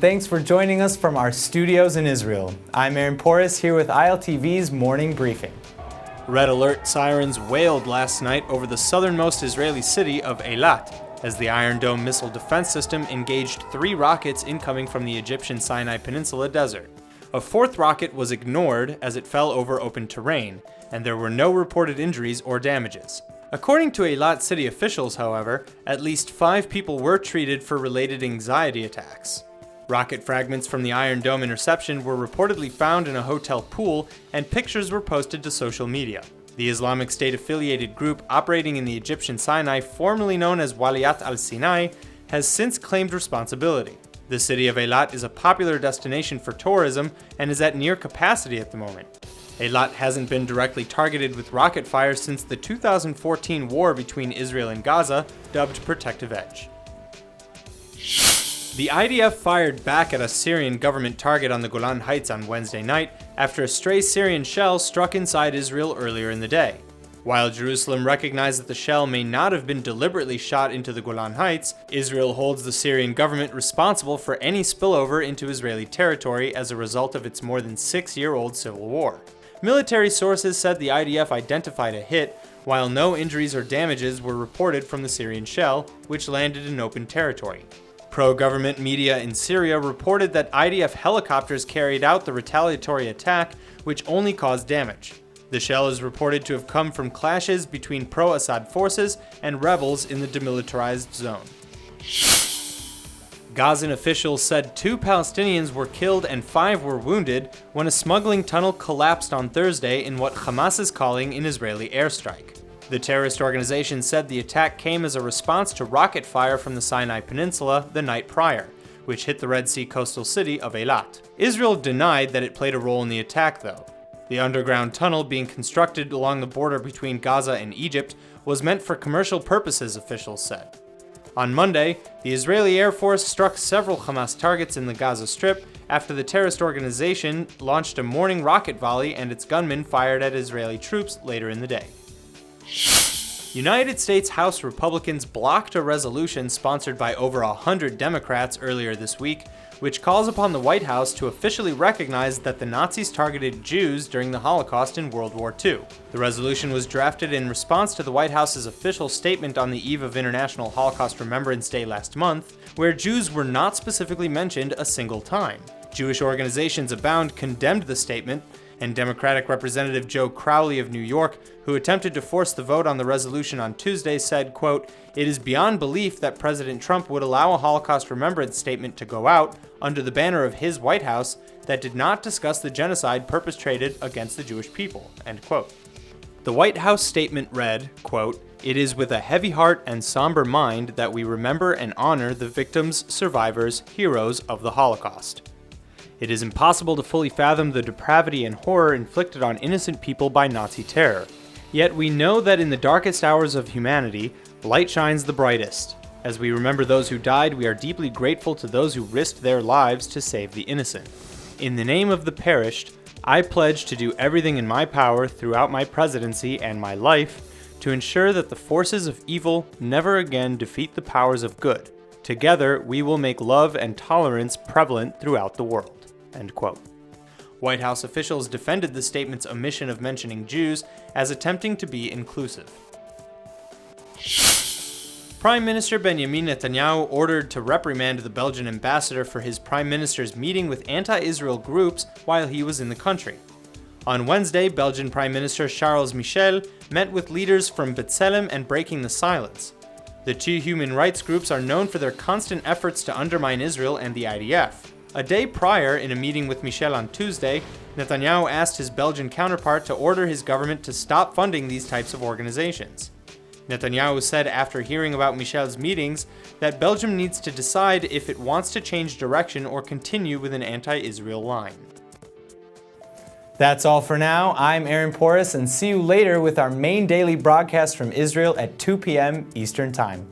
thanks for joining us from our studios in Israel. I'm Aaron Porras here with ILTV's Morning Briefing. Red alert sirens wailed last night over the southernmost Israeli city of Eilat as the Iron Dome missile defense system engaged 3 rockets incoming from the Egyptian Sinai Peninsula desert. A 4th rocket was ignored as it fell over open terrain, and there were no reported injuries or damages. According to Eilat city officials, however, at least 5 people were treated for related anxiety attacks. Rocket fragments from the Iron Dome interception were reportedly found in a hotel pool, and pictures were posted to social media. The Islamic State-affiliated group operating in the Egyptian Sinai, formerly known as Waliyat al-Sinai, has since claimed responsibility. The city of Eilat is a popular destination for tourism and is at near capacity at the moment. Eilat hasn't been directly targeted with rocket fire since the 2014 war between Israel and Gaza, dubbed Protective Edge. The IDF fired back at a Syrian government target on the Golan Heights on Wednesday night after a stray Syrian shell struck inside Israel earlier in the day. While Jerusalem recognized that the shell may not have been deliberately shot into the Golan Heights, Israel holds the Syrian government responsible for any spillover into Israeli territory as a result of its more than 6-year-old civil war. Military sources said the IDF identified a hit, while no injuries or damages were reported from the Syrian shell, which landed in open territory. Pro-government media in Syria reported that IDF helicopters carried out the retaliatory attack, which only caused damage. The shell is reported to have come from clashes between pro-Assad forces and rebels in the demilitarized zone. Gazan officials said 2 Palestinians were killed and 5 were wounded when a smuggling tunnel collapsed on Thursday in what Hamas is calling an Israeli airstrike. The terrorist organization said the attack came as a response to rocket fire from the Sinai Peninsula the night prior, which hit the Red Sea coastal city of Eilat. Israel denied that it played a role in the attack, though. The underground tunnel being constructed along the border between Gaza and Egypt was meant for commercial purposes, officials said. On Monday, the Israeli Air Force struck several Hamas targets in the Gaza Strip after the terrorist organization launched a morning rocket volley and its gunmen fired at Israeli troops later in the day. United States House Republicans blocked a resolution sponsored by over 100 Democrats earlier this week, which calls upon the White House to officially recognize that the Nazis targeted Jews during the Holocaust in World War II. The resolution was drafted in response to the White House's official statement on the eve of International Holocaust Remembrance Day last month, where Jews were not specifically mentioned a single time. Jewish organizations abound condemned the statement, and Democratic Representative Joe Crowley of New York, who attempted to force the vote on the resolution on Tuesday, said, quote, "It is beyond belief that President Trump would allow a Holocaust remembrance statement to go out under the banner of his White House that did not discuss the genocide perpetrated against the Jewish people," end quote. The White House statement read, quote, "It is with a heavy heart and somber mind that we remember and honor the victims, survivors, heroes of the Holocaust. It is impossible to fully fathom the depravity and horror inflicted on innocent people by Nazi terror. Yet we know that in the darkest hours of humanity, light shines the brightest. As we remember those who died, we are deeply grateful to those who risked their lives to save the innocent. In the name of the perished, I pledge to do everything in my power throughout my presidency and my life to ensure that the forces of evil never again defeat the powers of good. Together, we will make love and tolerance prevalent throughout the world." End quote. White House officials defended the statement's omission of mentioning Jews as attempting to be inclusive. Prime Minister Benjamin Netanyahu ordered to reprimand the Belgian Ambassador for his Prime Minister's meeting with anti-Israel groups while he was in the country. On Wednesday, Belgian Prime Minister Charles Michel met with leaders from B'Tselem and Breaking the Silence. The 2 human rights groups are known for their constant efforts to undermine Israel and the IDF. A day prior, in a meeting with Michel on Tuesday, Netanyahu asked his Belgian counterpart to order his government to stop funding these types of organizations. Netanyahu said after hearing about Michel's meetings that Belgium needs to decide if it wants to change direction or continue with an anti-Israel line. That's all for now. I'm Aaron Porras, and see you later with our main daily broadcast from Israel at 2 p.m. Eastern Time.